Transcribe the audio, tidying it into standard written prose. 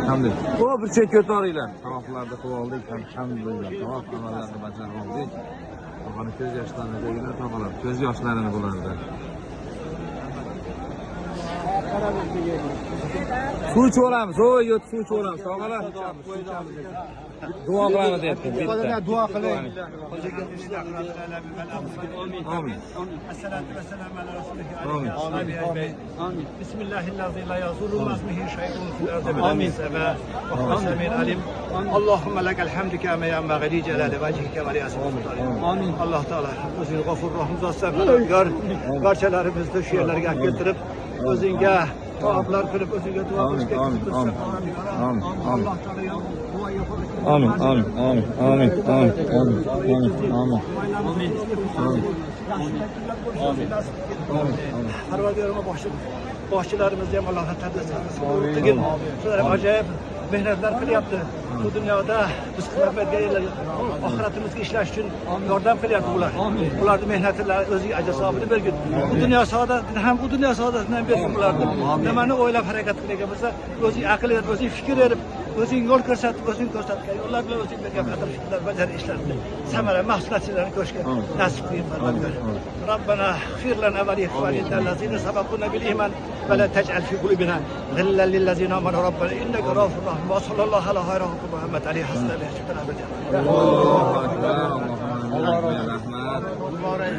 Alhamdulillah. O bir çek ko'taringlar. Tavoqlarni qilib oldik. Alhamdulillah. Tavoq amallarni bajarib oldik. Tog'ani ko'z yoshlarini degilar tog'alar. Ko'z yoshlarini bularda. Suv ichib olamiz. O yot suv ichib olamiz. Tog'alar. Duo qilamiz deyapti. Bitta. Duo qiling. Amin. Esselatu vesselamu ala Resulih. Amin. Amin. Bismillahirrahmanirrahim. La yazuru mazmihi şey'un fil ardı ve la sema. Ve semin alim. Allahümme lekel hamdü kâme yenbâghi celâli vecihike ve riyâsine sultâni. Amin. Allah Teala özünü gafur rahim zatsam gör. Parçalarımızı şu yerlerine getirip özünge taatlar kılıp özünge dua kılıp Amin. Amin. Allah Teala ya dua yapalım. Amin. Amin. Amin. Amin. Amin. Amin. Amin. Parvardigoruma boshchilarimizni ham Alloh taolo shular ajoyib mehnatlar qilyapti. Bu dunyoda biz qilmayotgan yerlar oxiratimizga ishlash uchun yordam qilyapti ular. Ularning mehnatlari o'ziga ajr savobini bergin. Bu dunyo saodatini ham bu dunyo saodatini ham bersin ularni. Nimani o'ylab harakat qilgan bo'lsa, o'zing aql berib, o'zing fikr berib, o'zing yo'l ko'rsatib, o'zing ko'rsatgan yo'llar bilan o'zing bergan qadr fikrlar bajarib ishlarni samara mahsulotlarni ko'rishga nasib qilgin Parvardigor. Robbana ighfir lana va li ikhwanina allazina sabaquna bil iman va la taj'al fi qulubina ghillan lil ladzina amanu rabbana innaka ra'ufur rahim. Va sallallohu ala khayri Muhammad alayhi hassalatu. Allahu akbar. Allahu akbar. Rahmat.